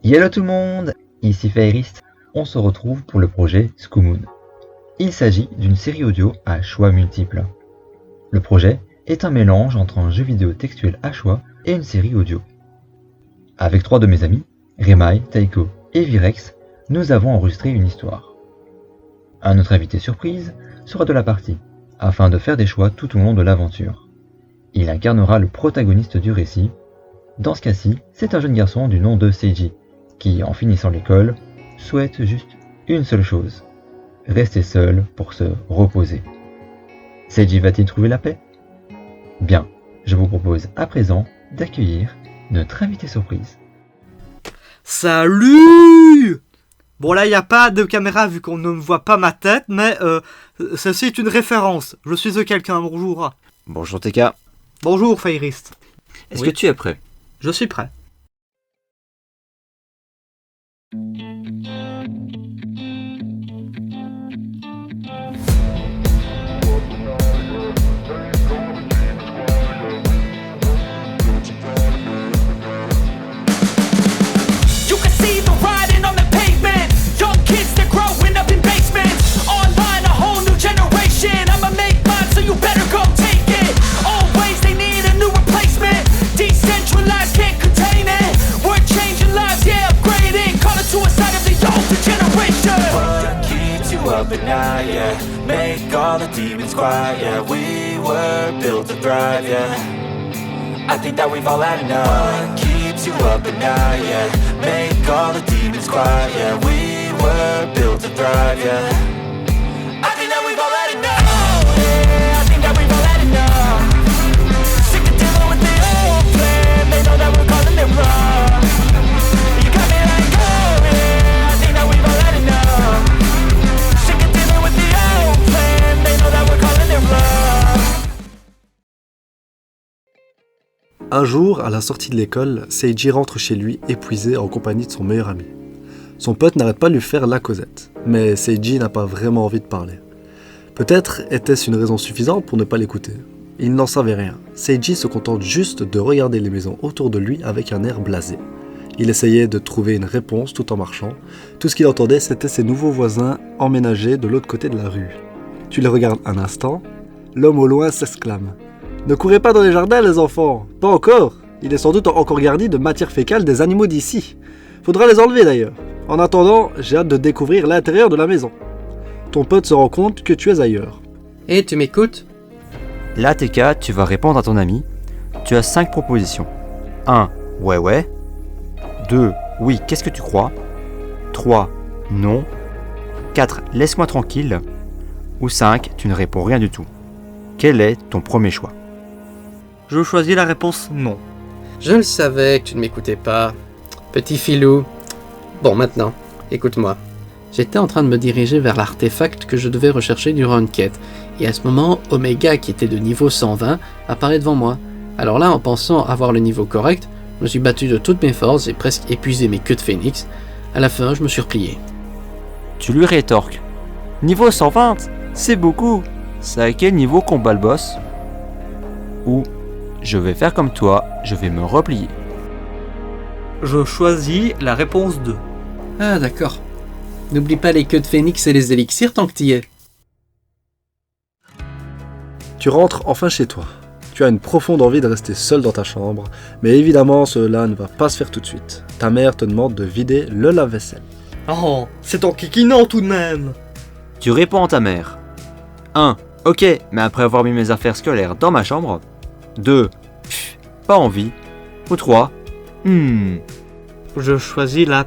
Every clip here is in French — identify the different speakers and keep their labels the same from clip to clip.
Speaker 1: Hello tout le monde, ici Fairist, on se retrouve pour le projet Scoomoon. Il s'agit d'une série audio à choix multiples. Le projet est un mélange entre un jeu vidéo textuel à choix et une série audio. Avec 3 de mes amis, Remai, Taiko et Virex, nous avons enregistré une histoire. Un autre invité surprise sera de la partie, afin de faire des choix tout au long de l'aventure. Il incarnera le protagoniste du récit. Dans ce cas-ci, c'est un jeune garçon du nom de Seiji, qui, en finissant l'école, souhaite juste une seule chose, rester seul pour se reposer. Seiji va-t-il trouver la paix? Bien, je vous propose à présent d'accueillir notre invité surprise.
Speaker 2: Salut! Bon là, il n'y a pas de caméra vu qu'on ne me voit pas ma tête, mais ceci est une référence. Je suis quelqu'un, bonjour.
Speaker 3: Bonjour TK.
Speaker 2: Bonjour Fairist.
Speaker 3: Est-ce que tu es prêt?
Speaker 2: Je suis prêt.
Speaker 4: At night, yeah. Make all the demons quiet, yeah. We were built to thrive, yeah. I think that we've all had enough. What keeps you up at night, yeah. Make all the demons quiet, yeah. We were built to thrive, yeah. I think that we've all had enough. Yeah, I think that we've all had enough. Sick of dealing with the old plan. They know that we're calling it wrong. You got me like, oh yeah. I think that we've all had enough.
Speaker 5: Un jour, à la sortie de l'école, Seiji rentre chez lui épuisé en compagnie de son meilleur ami. Son pote n'arrête pas de lui faire la causette, mais Seiji n'a pas vraiment envie de parler. Peut-être était-ce une raison suffisante pour ne pas l'écouter. Il n'en savait rien. Seiji se contente juste de regarder les maisons autour de lui avec un air blasé. Il essayait de trouver une réponse tout en marchant. Tout ce qu'il entendait, c'était ses nouveaux voisins emménagés de l'autre côté de la rue. Tu les regardes un instant, l'homme au loin s'exclame. Ne courez pas dans les jardins, les enfants. Pas encore. Il est sans doute encore garni de matière fécale des animaux d'ici. Faudra les enlever d'ailleurs. En attendant, j'ai hâte de découvrir l'intérieur de la maison. Ton pote se rend compte que tu es ailleurs.
Speaker 6: Et tu m'écoutes?
Speaker 3: Là TK, tu vas répondre à ton ami. Tu as 5 propositions. 1. Ouais. 2. Oui, qu'est-ce que tu crois? 3. Non. 4. Laisse-moi tranquille. Ou 5. Tu ne réponds rien du tout. Quel est ton premier choix?
Speaker 2: Je choisis la réponse non.
Speaker 6: Je le savais que tu ne m'écoutais pas. Petit filou. Bon, maintenant, écoute-moi. J'étais en train de me diriger vers l'artefact que je devais rechercher durant une quête. Et à ce moment, Omega, qui était de niveau 120, apparaît devant moi. Alors là, en pensant avoir le niveau correct, je me suis battu de toutes mes forces, j'ai presque épuisé mes queues de phénix. À la fin, je me suis replié.
Speaker 3: Tu lui rétorques. Niveau 120, c'est beaucoup. C'est à quel niveau qu'on bat le boss? Ou je vais faire comme toi, je vais me replier.
Speaker 2: Je choisis la réponse 2.
Speaker 6: Ah d'accord. N'oublie pas les queues de phénix et les élixirs tant que t'y es.
Speaker 5: Tu rentres enfin chez toi. Tu as une profonde envie de rester seul dans ta chambre, mais évidemment cela ne va pas se faire tout de suite. Ta mère te demande de vider le lave-vaisselle.
Speaker 2: Oh, c'est enquiquinant tout de même.
Speaker 3: Tu réponds à ta mère. 1. Ok, mais après avoir mis mes affaires scolaires dans ma chambre. 2. Pas envie. Ou 3.
Speaker 2: Je choisis la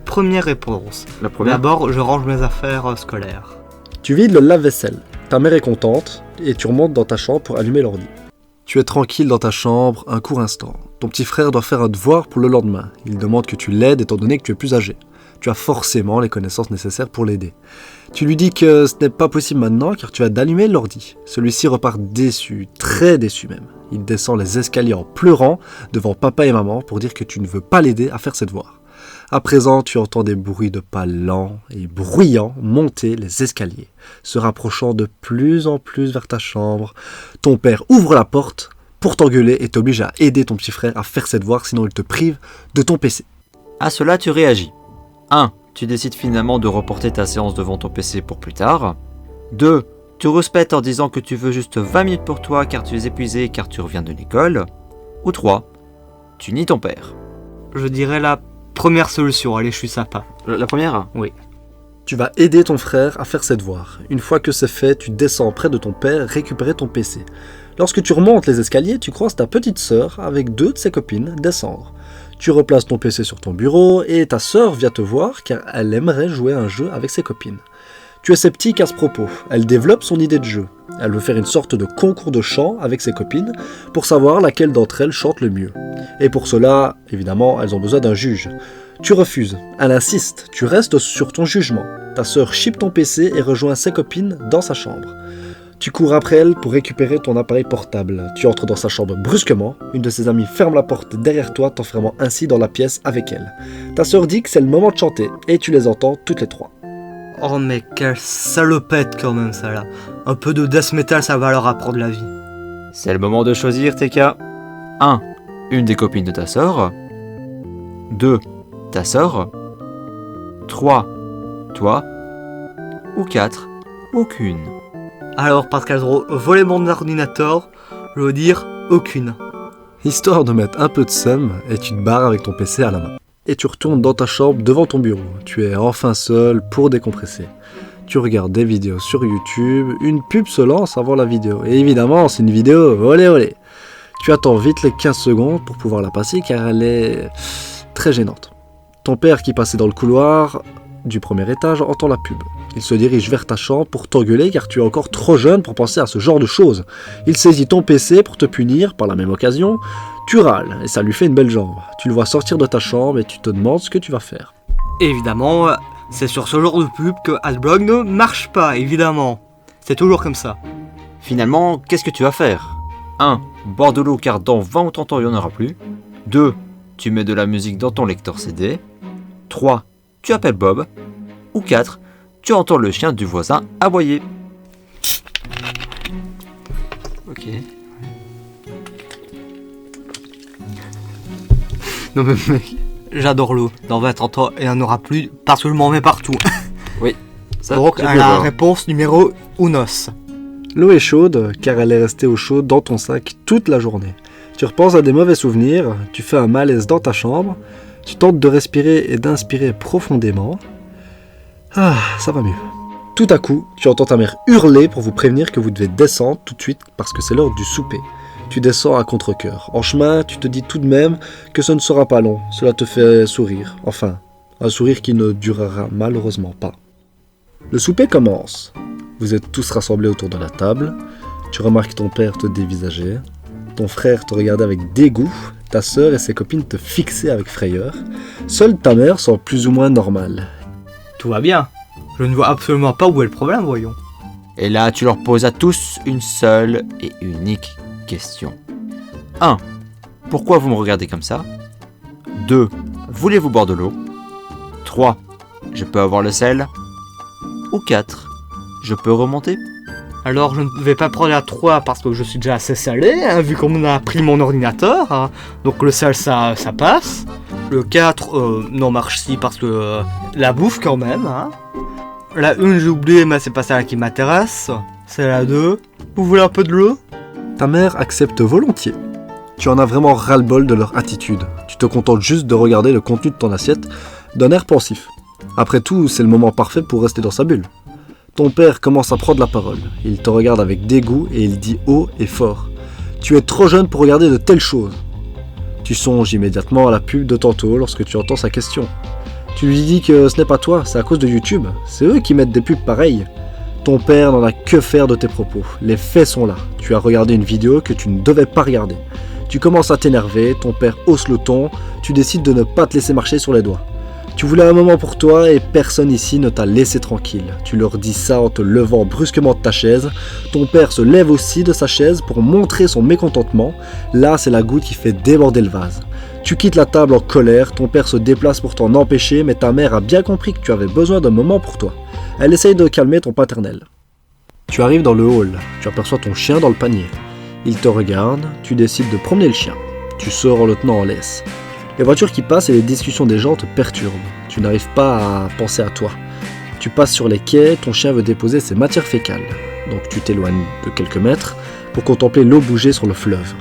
Speaker 2: première réponse.
Speaker 3: La première.
Speaker 2: D'abord, je range mes affaires scolaires.
Speaker 5: Tu vides le lave-vaisselle. Ta mère est contente et tu remontes dans ta chambre pour allumer l'ordi. Tu es tranquille dans ta chambre un court instant. Ton petit frère doit faire un devoir pour le lendemain. Il demande que tu l'aides étant donné que tu es plus âgé. Tu as forcément les connaissances nécessaires pour l'aider. Tu lui dis que ce n'est pas possible maintenant car tu as d'allumer l'ordi. Celui-ci repart déçu, très déçu même. Il descend les escaliers en pleurant devant papa et maman pour dire que tu ne veux pas l'aider à faire ses devoirs. À présent, tu entends des bruits de pas lents et bruyants monter les escaliers, se rapprochant de plus en plus vers ta chambre. Ton père ouvre la porte pour t'engueuler et t'oblige à aider ton petit frère à faire ses devoirs, sinon il te prive de ton PC.
Speaker 3: À cela, tu réagis. 1. Tu décides finalement de reporter ta séance devant ton PC pour plus tard. 2. Tu respectes en disant que tu veux juste 20 minutes pour toi car tu es épuisé car tu reviens de l'école. Ou 3. Tu nies ton père.
Speaker 2: Je dirais la première solution, allez, je suis sympa.
Speaker 3: La première ?
Speaker 2: Oui.
Speaker 5: Tu vas aider ton frère à faire ses devoirs. Une fois que c'est fait, tu descends près de ton père récupérer ton PC. Lorsque tu remontes les escaliers, tu croises ta petite sœur avec 2 de ses copines descendre. Tu replaces ton PC sur ton bureau et ta sœur vient te voir car elle aimerait jouer à un jeu avec ses copines. Tu es sceptique à ce propos, elle développe son idée de jeu. Elle veut faire une sorte de concours de chant avec ses copines pour savoir laquelle d'entre elles chante le mieux. Et pour cela, évidemment, elles ont besoin d'un juge. Tu refuses, elle insiste, tu restes sur ton jugement. Ta sœur chippe ton PC et rejoint ses copines dans sa chambre. Tu cours après elle pour récupérer ton appareil portable. Tu entres dans sa chambre brusquement. Une de ses amies ferme la porte derrière toi, t'enfermant ainsi dans la pièce avec elle. Ta sœur dit que c'est le moment de chanter et tu les entends toutes les 3.
Speaker 2: Oh mais quelle salopette quand même ça là. Un peu de death metal ça va leur apprendre la vie.
Speaker 3: C'est le moment de choisir TK. 1. Une des copines de ta sœur. 2. Ta sœur. 3. Toi. Ou 4. Aucune.
Speaker 2: Alors parce qu'elles ont volé mon ordinateur, je veux dire aucune.
Speaker 5: Histoire de mettre un peu de seum, et tu te barres avec ton PC à la main. Et tu retournes dans ta chambre devant ton bureau. Tu es enfin seul pour décompresser. Tu regardes des vidéos sur YouTube, une pub se lance avant la vidéo. Et évidemment, c'est une vidéo olé olé. Tu attends vite les 15 secondes pour pouvoir la passer car elle est très gênante. Ton père qui passait dans le couloir du premier étage entend la pub. Il se dirige vers ta chambre pour t'engueuler car tu es encore trop jeune pour penser à ce genre de choses. Il saisit ton PC pour te punir par la même occasion. Tu râles et ça lui fait une belle jambe. Tu le vois sortir de ta chambre et tu te demandes ce que tu vas faire.
Speaker 2: Évidemment, c'est sur ce genre de pub que Adblock ne marche pas, évidemment. C'est toujours comme ça.
Speaker 3: Finalement, qu'est-ce que tu vas faire ? 1. Boire de l'eau car dans 20 ou 30 ans il n'y en aura plus. 2. Tu mets de la musique dans ton lecteur CD. 3. Tu appelles Bob. Ou 4. Tu entends le chien du voisin aboyer. Ok.
Speaker 2: Non mais mec, j'adore l'eau. Dans 20-30 ans, il n'y en aura plus parce que je m'en mets partout.
Speaker 3: Oui. Ça,
Speaker 2: Donc
Speaker 3: je peux
Speaker 2: la
Speaker 3: voir.
Speaker 2: réponse numéro unos.
Speaker 5: L'eau est chaude car elle est restée au chaud dans ton sac toute la journée. Tu repenses à des mauvais souvenirs, tu fais un malaise dans ta chambre, tu tentes de respirer et d'inspirer profondément. Ah, ça va mieux. Tout à coup, tu entends ta mère hurler pour vous prévenir que vous devez descendre tout de suite parce que c'est l'heure du souper. Tu descends à contre-cœur. En chemin, tu te dis tout de même que ce ne sera pas long. Cela te fait sourire. Enfin, un sourire qui ne durera malheureusement pas. Le souper commence. Vous êtes tous rassemblés autour de la table. Tu remarques ton père te dévisager. Ton frère te regardait avec dégoût. Ta sœur et ses copines te fixaient avec frayeur. Seule ta mère semble plus ou moins normale.
Speaker 2: Tout va bien. Je ne vois absolument pas où est le problème, voyons.
Speaker 3: Et là, tu leur poses à tous une seule et unique question. 1. Pourquoi vous me regardez comme ça ? 2. Voulez-vous boire de l'eau ? 3. Je peux avoir le sel ? Ou 4. Je peux remonter ?
Speaker 2: Alors je ne vais pas prendre la 3 parce que je suis déjà assez salé, hein, vu qu'on a pris mon ordinateur. Hein. Donc le sel ça passe. Le 4, non marche si parce que la bouffe quand même. Hein. La 1 j'ai oublié mais c'est pas celle qui m'intéresse. C'est la 2. Vous voulez un peu de l'eau ?
Speaker 5: Ta mère accepte volontiers. Tu en as vraiment ras-le-bol de leur attitude. Tu te contentes juste de regarder le contenu de ton assiette d'un air pensif. Après tout, c'est le moment parfait pour rester dans sa bulle. Ton père commence à prendre la parole. Il te regarde avec dégoût et il dit haut et fort. Tu es trop jeune pour regarder de telles choses. Tu songes immédiatement à la pub de tantôt lorsque tu entends sa question. Tu lui dis que ce n'est pas toi, c'est à cause de YouTube. C'est eux qui mettent des pubs pareilles. Ton père n'en a que faire de tes propos. Les faits sont là. Tu as regardé une vidéo que tu ne devais pas regarder. Tu commences à t'énerver, ton père hausse le ton, tu décides de ne pas te laisser marcher sur les doigts. Tu voulais un moment pour toi et personne ici ne t'a laissé tranquille. Tu leur dis ça en te levant brusquement de ta chaise. Ton père se lève aussi de sa chaise pour montrer son mécontentement. Là, c'est la goutte qui fait déborder le vase. Tu quittes la table en colère, ton père se déplace pour t'en empêcher, mais ta mère a bien compris que tu avais besoin d'un moment pour toi. Elle essaye de calmer ton paternel. Tu arrives dans le hall, tu aperçois ton chien dans le panier. Il te regarde, tu décides de promener le chien. Tu sors en le tenant en laisse. Les voitures qui passent et les discussions des gens te perturbent. Tu n'arrives pas à penser à toi. Tu passes sur les quais, ton chien veut déposer ses matières fécales. Donc tu t'éloignes de quelques mètres pour contempler l'eau bouger sur le fleuve.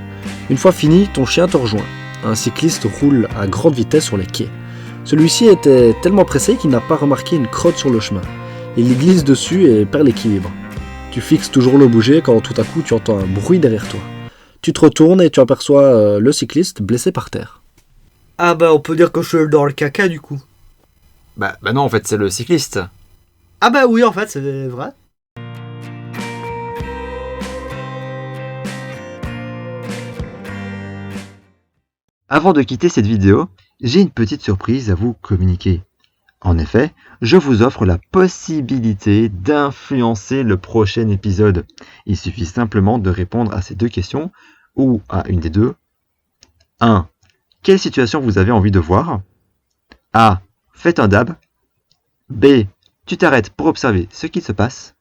Speaker 5: Une fois fini, ton chien te rejoint. Un cycliste roule à grande vitesse sur les quais. Celui-ci était tellement pressé qu'il n'a pas remarqué une crotte sur le chemin. Il y glisse dessus et perd l'équilibre. Tu fixes toujours l'eau bouger quand tout à coup tu entends un bruit derrière toi. Tu te retournes et tu aperçois le cycliste blessé par terre.
Speaker 2: Ah bah on peut dire que je suis dans le caca du coup.
Speaker 3: Bah non, en fait, c'est le cycliste.
Speaker 2: Ah bah oui en fait c'est vrai.
Speaker 1: Avant de quitter cette vidéo, j'ai une petite surprise à vous communiquer. En effet, je vous offre la possibilité d'influencer le prochain épisode. Il suffit simplement de répondre à ces deux questions, ou à une des deux. 1. Quelle situation vous avez envie de voir? A. Faites un dab. B. Tu t'arrêtes pour observer ce qui se passe.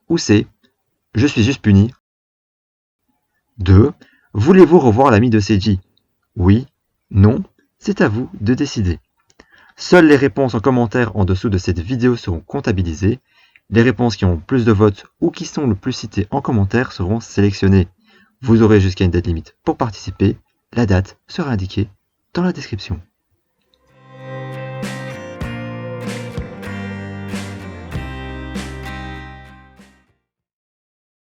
Speaker 1: Ou C. Je suis juste puni. 2. Voulez-vous revoir l'ami de Seiji? Oui, non, c'est à vous de décider. Seules les réponses en commentaire en dessous de cette vidéo seront comptabilisées. Les réponses qui ont plus de votes ou qui sont le plus citées en commentaire seront sélectionnées. Vous aurez jusqu'à une date limite pour participer. La date sera indiquée dans la description.